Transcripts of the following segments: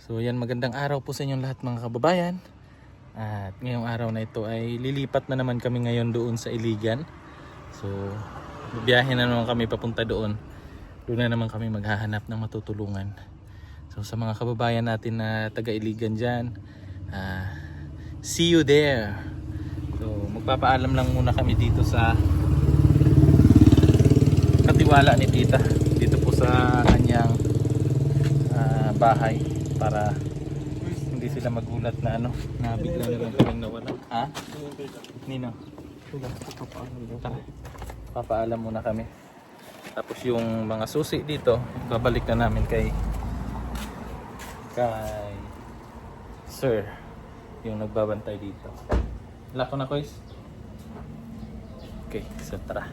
So yan, magandang araw po sa inyong lahat mga kababayan. At ngayong araw na ito ay lilipat na naman kami ngayon doon sa Iligan. So biyahe na naman kami papunta doon. Doon na naman kami maghahanap ng matutulungan. So sa mga kababayan natin na taga Iligan dyan, see you there. So magpapaalam lang muna kami dito sa katiwala ni tita, dito po sa kanyang bahay, para hindi sila magulat na na bigla na lang kaming nawala. Ha? Nino? Tara, papaalam muna kami. Tapos yung mga susi dito, babalik na namin kay sir, yung nagbabantay dito. Wala ko na, Kois? Okay, so tara.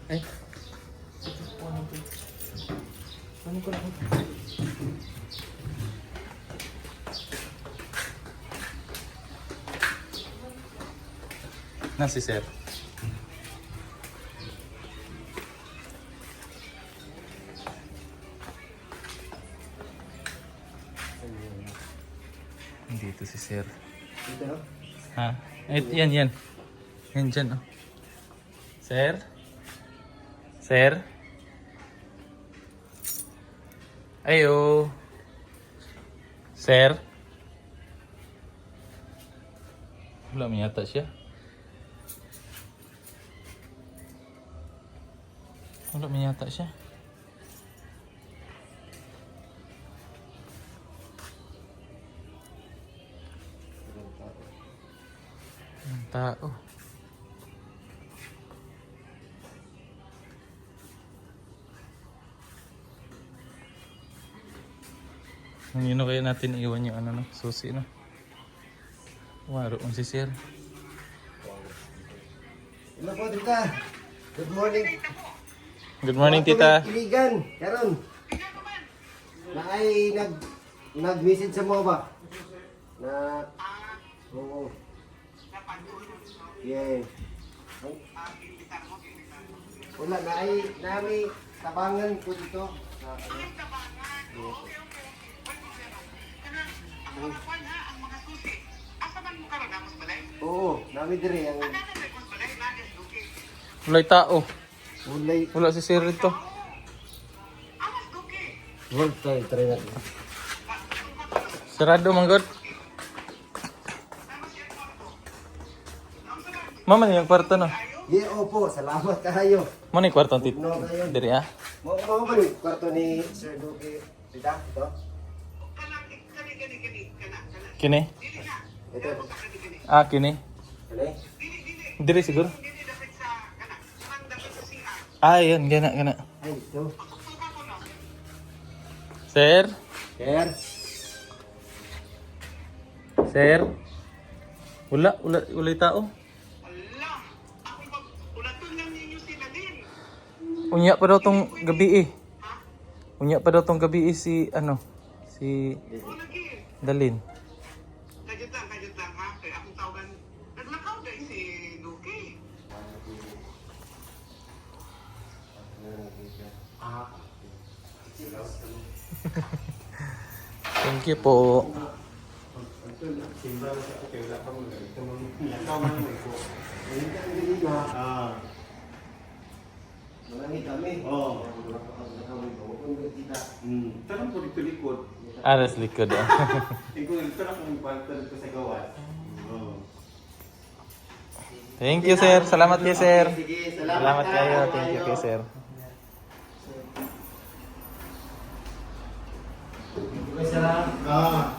Ay. Ano ko na? Na si sir. Dito si sir. Dito? Ha? Yan. Yan dyan, oh. Sir? Sir? Ayo. Sir? Wala mo yata siya. Wala mo yata siya. Ang tao. Yun kaya natin iwan yung susi, no? Waro ang si sir. Hello po, tita. Good morning. Good morning, tita. Iligan, karon. Na ay nag-visit sa mo ba? Na oo. Yeah. Wala na ay nami tabangan ko dito. Oo, nami dire ang Walay tao. ulay. Wala si sir rito. World tayo, try natin. Sarado manggod. Mama niya yung kwarto, no? Yeah, opo, salamat kayo. Mo ni kwarto tit. No, kayo. Diri, ha? Mo ba ni kwarto ni Sir Duque? Tita, ito? Kini? Ito. Kini. Ano? Diri siguro. Yan, gana. Ay, ito. Sir? Sir? Sir? Wala tao. Unya pa daw tong gabi, Unya pa daw tong gabi, si Dalin. Kajut lang ha. Kaya akong tawagan. Naglakaw dahil si Duque. Thank you po. Malangit kami. Oo. Tanong po dito likod. Aras likod, Ikaw dito na kung pagtanong ko sa gawas. Oo. Thank you, sir. Salamat kayo, sir. Sige, Salamat kayo. Thank you kayo, sir. Ah.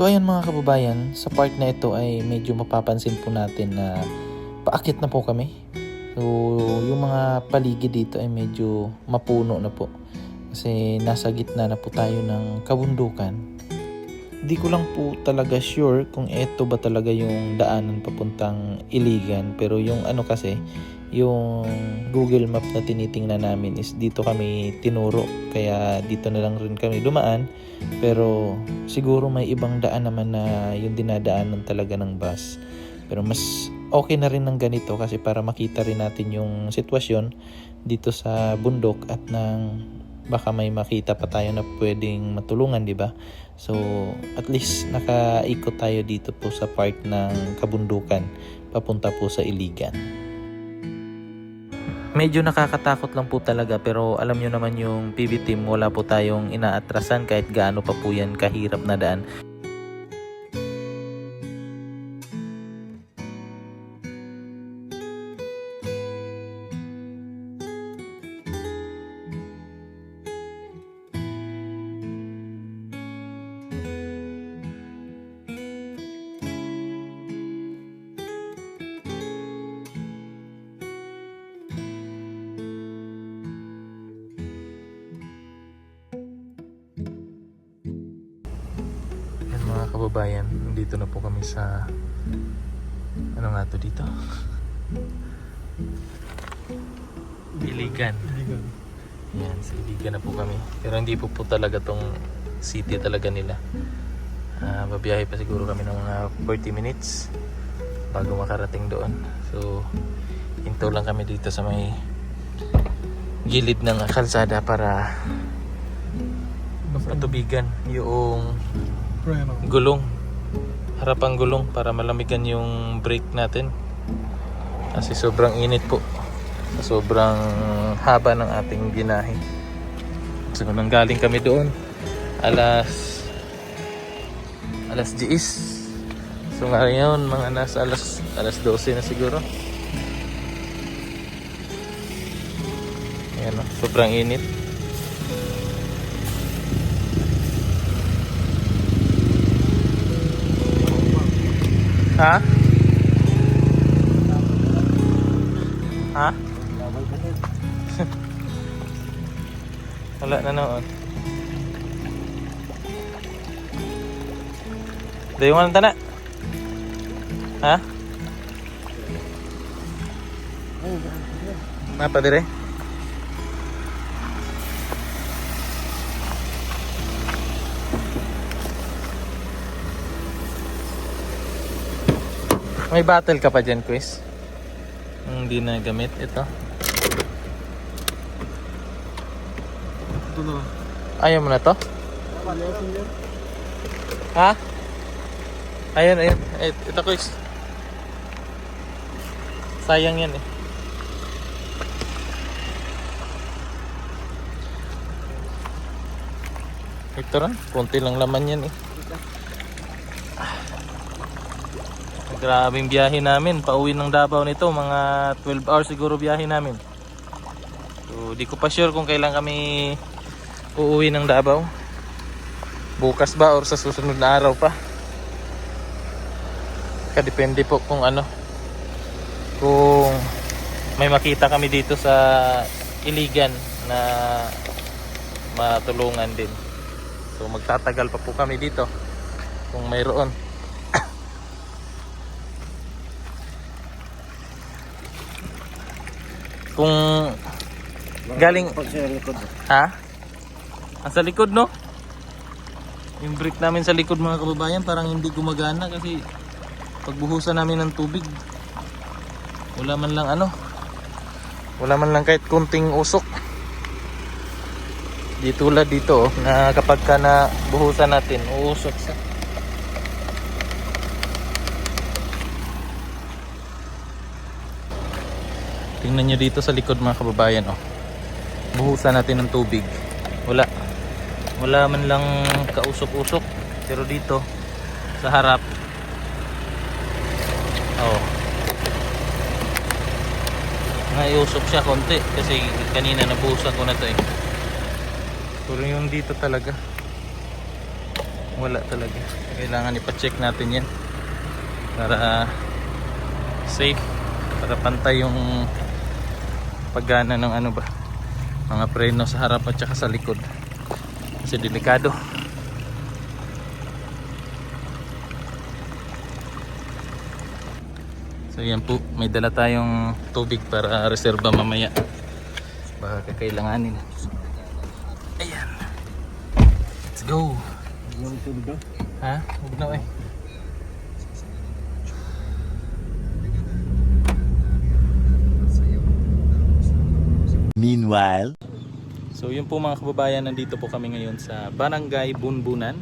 So ayan mga kababayan, sa part na ito ay medyo mapapansin po natin na paakyat na po kami. So yung mga paligid dito ay medyo mapuno na po. Kasi nasa gitna na po tayo ng kabundukan. Di ko lang po talaga sure kung ito ba talaga yung daanan papuntang Iligan. Pero yung ano kasi, yung Google Map na tinitingnan namin is dito kami tinuro. Kaya dito na lang rin kami dumaan. Pero siguro may ibang daan naman na yung dinadaanan talaga ng bus. Pero mas okay na rin ng ganito kasi para makita rin natin yung sitwasyon dito sa bundok at nang baka may makita pa tayo na pwedeng matulungan, di ba? So, at least nakaikot tayo dito po sa part ng kabundukan papunta po sa Iligan. Medyo nakakatakot lang po talaga pero alam nyo naman yung PB team, wala po tayong inaatrasan kahit gaano pa po yan kahirap na daan. Mga kababayan, dito na po kami sa ano nga to dito? Iligan. Yan, sa Iligan na po kami. Pero hindi po talaga tong city talaga nila. Babiyahe pa siguro kami ng mga 40 minutes bago makarating doon. So, hinto lang kami dito sa may gilid ng kalsada para patubigan yung gulong, harapang gulong para malamigan yung brake natin kasi sobrang init po, sobrang haba ng ating binahe. So nanggaling kami doon alas 10. So ngayon mga nasa alas 12 na siguro. Ayan, sobrang init. Ha? Ha? Wala na noon. Dayo nga lang tana. Ha? Napa dire? May battle ka pa dyan, Chris? Hindi na gamit ito. Ito na. Ayaw mo na to? Ha? Ayun. Ito, Chris. Sayang yan eh. Ito rin. Kunti lang laman yan eh. Grabing biyahe namin, pauwi ng Davao nito, mga 12 hours siguro biyahe namin. So, di ko pa sure kung kailan kami uuwi ng Davao. Bukas ba or sa susunod na araw pa. Kadepende po kung ano. Kung may makita kami dito sa Iligan na matulungan din. So magtatagal pa po kami dito kung mayroon. Kung galing ha? Sa likod no? Yung brake namin sa likod mga kababayan parang hindi gumagana kasi pagbuhusan namin ng tubig wala man lang wala man lang kahit kunting usok. Di tulad dito na kapag ka na buhusan natin uusok siya. Tingnan nyo dito sa likod mga kababayan buhusan natin ng tubig wala man lang kausok-usok pero dito sa harap naiusok siya konti kasi kanina nabuhusan ko na to pero yung dito talaga Wala talaga. Kailangan ipa-check natin yan para safe, para pantay yung paggana ng ano ba, mga preno sa harap at saka sa likod, kasi delikado. So yan po, may dala tayong tubig para reserba mamaya, baka kakailanganin. Ayan, let's go. Ha? Huwag na eh. Meanwhile, So yun po mga kababayan, nandito po kami ngayon sa Barangay Bunbunan,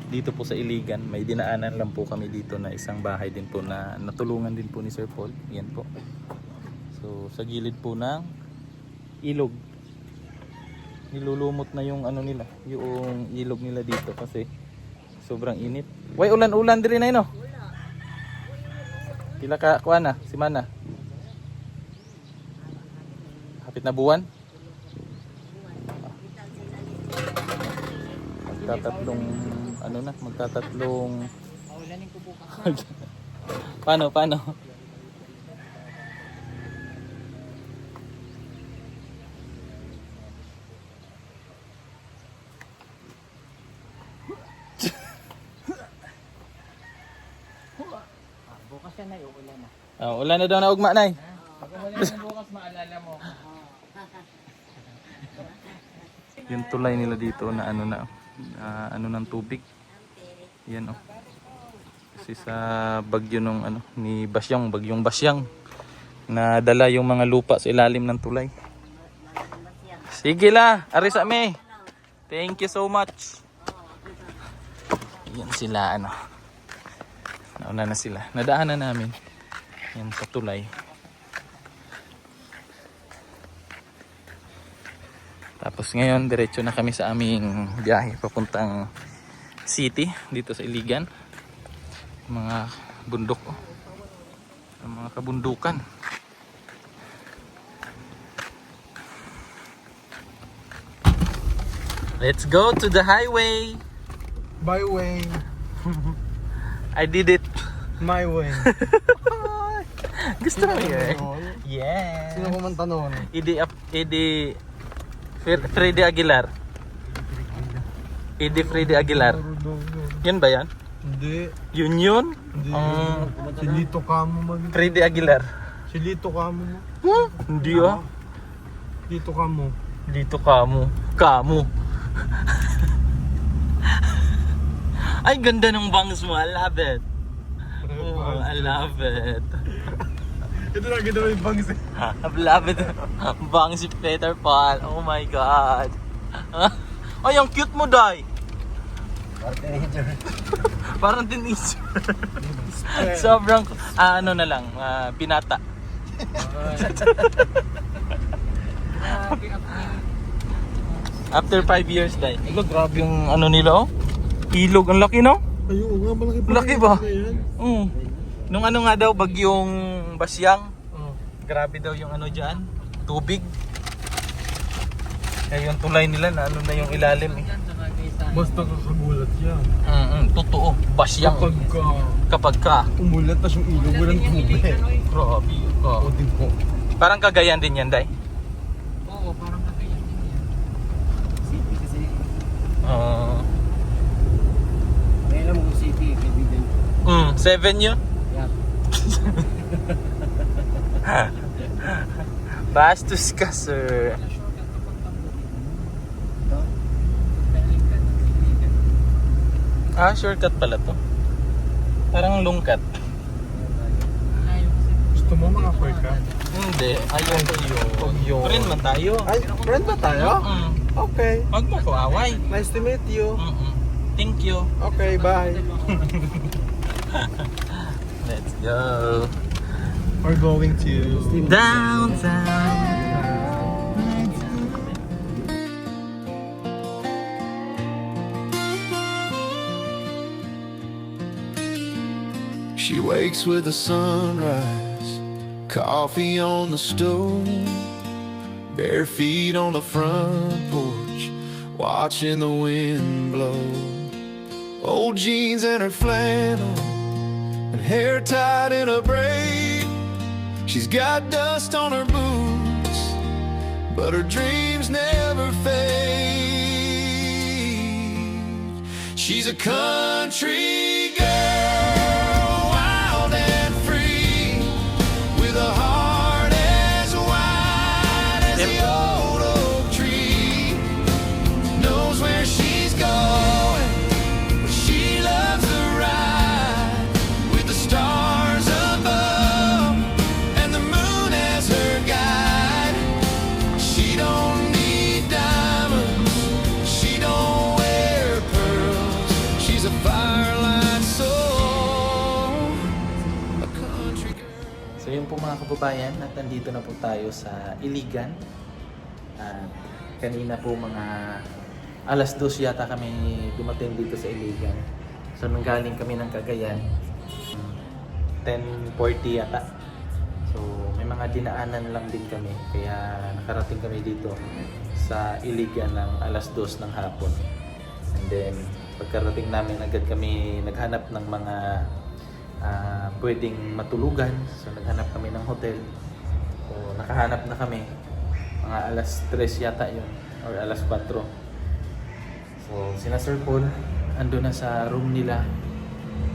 dito po sa Iligan. May dinaanan lang po kami dito na isang bahay din po na natulungan din po ni Sir Paul. Yan po. So sa gilid po ng ilog. Nilulumot na yung ano nila, yung ilog nila dito kasi sobrang init. Way ulan-ulan din na no? Pila ka kuha na, si Mana? Hapit na buwan? Magtatatlong ano na, magtatatlong paano? Bukas yan ay uulan na. Ulan na daw na ugma nay. Pag umulan na bukas, maalala mo. Yung tulay nila dito na ano na ano ng tubig. Yan oh. Kasi sa bagyo nung ano ni Basyang, bagyong Basyang, na dala yung mga lupa sa ilalim ng tulay. Sige la, ari sa me. Thank you so much. Yan sila ano. Nauna na sila. Nadaanan namin. Yan sa tulay. Tapos ngayon, diretso na kami sa aming biyahe papuntang city dito sa Iligan. Mga bundok, oh. Mga kabundukan. Let's go to the highway. Byway. I did it. My way. Gusto mo yun? Yes. Sino kumanta noon? Idi Freddy Aguilar. Idi Freddy Aguilar. Yan ba yan? Hindi. Yun? Hindi. Si Lito Kamo mag... Freddy Aguilar. Si Lito Kamo. Hindi ah. Lito Kamo. Dito kamo. Kamo. Ay, ganda ng bangs mo. I love it. Oh, I love it. Ito na ginawa yung bangs eh. I love it. Bangs si Peter Pan. Oh my God. Ay, ang cute mo, Day. Parang teenager. Sobrang, ano na lang, binata. After 5 years, Day. Ilo, grabe yung ano nila, oh. Ilog, ang laki, no? Ayun nga, malaki pa. Laki ba? Nung ano nga daw, bagyong Basyang. Grabe daw yung ano dyan, tubig. Kaya yung tulay nila na ano na yung ilalim eh. Basta kakagulat yan. Totoo, Basyang. Kapag ka. Umulat tas yung ilog, walang tubig. Grabe ka. O din po. Parang Cagayan din yan, Day. Oo, parang Cagayan din yan. City kasi. May alam kong city, kaibigan. 7 yun? Yeah. Bastos ka, sir. Shortcut pala to. Parang lungkat. Gusto mo maka-shortcut? Hindi, ayaw ko yun. Friend man tayo. Ay, friend ba tayo? Okay. Huwag mo ko away. Nice to meet you. Thank you. Okay, bye. Let's go. We're going to Downtown. She wakes with the sunrise, coffee on the stove, bare feet on the front porch, watching the wind blow. old jeans and her flannel, and hair tied in a braid. She's got dust on her boots, but her dreams never fade. She's a country girl, wild and free, with a heart as wide as the old oak tree. Knows where she's going, but she loves the ride, with the stars above and the moon as her guide. She don't need diamonds, she don't wear pearls. She's a firelight soul, a country girl. So yun po mga kababayan, at nandito na po tayo sa Iligan. At kanina po mga alas 2 yata kami dumating dito sa Iligan. So nanggaling kami ng Cagayan, 10:40 yata. So may mga dinaanan lang din kami, kaya nakarating kami dito sa Iligan ng alas 2 ng hapon. And then pagkarating namin, agad kami naghanap ng mga pwedeng matulugan. So naghanap kami ng hotel. So nakahanap na kami, mga alas 3 yata yun, or alas 4. So sina Sir Paul ando na sa room nila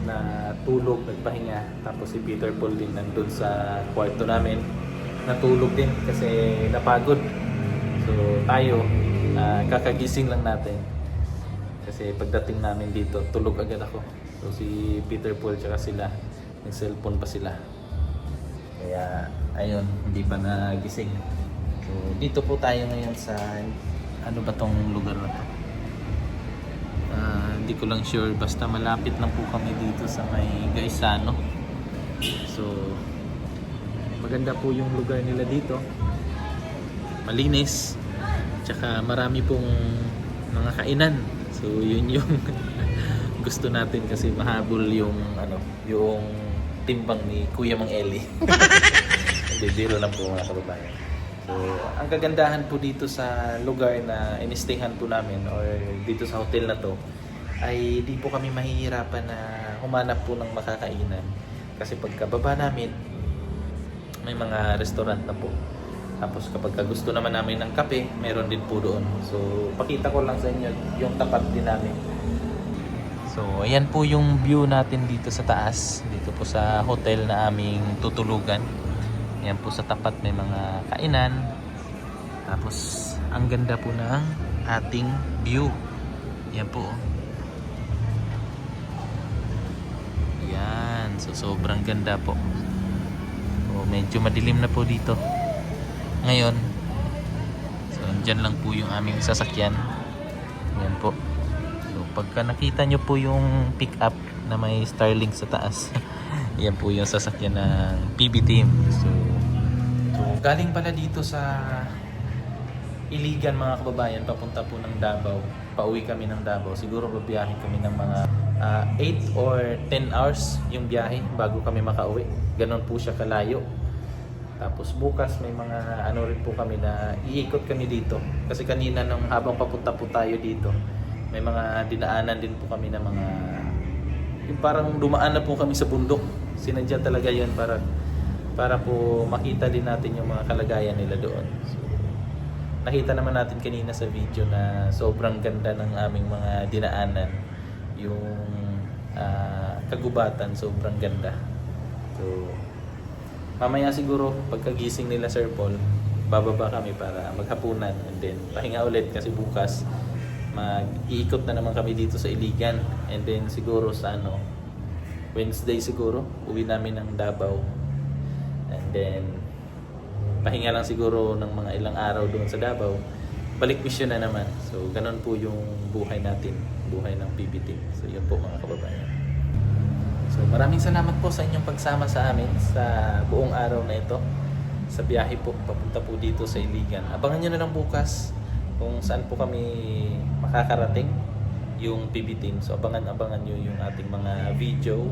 na tulog, nagpahinga. Tapos si Peter Paul din nandun sa kwarto namin, natulog din kasi napagod. So tayo, kakagising lang natin kasi pagdating namin dito tulog agad ako. So si Peter Paul tsaka sila, nag-cellphone pa sila, kaya ayun, hindi pa nagising. So dito po tayo ngayon sa, ano ba tong lugar na to? Hindi ko lang sure, basta malapit lang po kami dito sa may Gaisano. So maganda po yung lugar nila dito, malinis, tsaka marami pong mga kainan. So yun yung gusto natin, kasi mahabol yung yung timbang ni Kuya Mang Eli. Hindi, biro lang po mga kababayan. So ang kagandahan po dito sa lugar na inistayhan po namin, or dito sa hotel na to, ay di po kami mahihirapan na humanap po ng makakainan. Kasi pagkababa namin, may mga restaurant na po. Tapos kapag gusto naman namin ng kape, meron din po doon. So pakita ko lang sa inyo yung tapat din namin. So ayan po yung view natin dito sa taas, dito po sa hotel na aming tutulugan. Ayan po sa tapat may mga kainan. Tapos ang ganda po ng ating view. Ayan po. Ayan, so sobrang ganda po. So medyo madilim na po dito ngayon. So andyan lang po yung aming sasakyan. Ayan po. So pagka nakita nyo po yung pick up na may Starlink sa taas, yan po yung sasakyan ng PB Team. So galing pala dito sa Iligan mga kababayan, papunta po ng Davao. Pauwi kami ng Davao. Siguro babiyahin kami ng mga 8 or 10 hours yung biyahe bago kami makauwi. Ganon po siya kalayo. Tapos bukas may mga rin po kami na iikot kami dito. Kasi kanina nung habang papunta po tayo dito, may mga dinaanan din po kami na mga, yung parang dumaan na po kami sa bundok. Sinadya talaga yun para po makita din natin yung mga kalagayan nila doon. So, nakita naman natin kanina sa video na sobrang ganda ng aming mga dinaanan. Yung kagubatan, sobrang ganda. So mamaya siguro pagkagising nila Sir Paul, bababa kami para maghapunan, and then pahinga ulit kasi bukas mag-iikot na naman kami dito sa Iligan. And then siguro sa Wednesday siguro uwi namin ng Davao, and then pahinga lang siguro ng mga ilang araw doon sa Davao, balik mission na naman. So ganun po yung buhay natin, buhay ng PB Team. So yun po mga kababayan. So maraming salamat po sa inyong pagsama sa amin sa buong araw na ito, sa biyahe po papunta po dito sa Iligan. Abangan nyo na lang bukas kung saan po kami makakarating, yung PB Team. So abangan nyo yung ating mga video.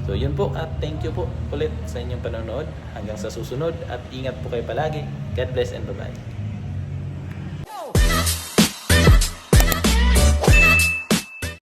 So yun po, at thank you po ulit sa inyong panonood. Hanggang sa susunod, at ingat po kayo palagi. God bless and bye-bye.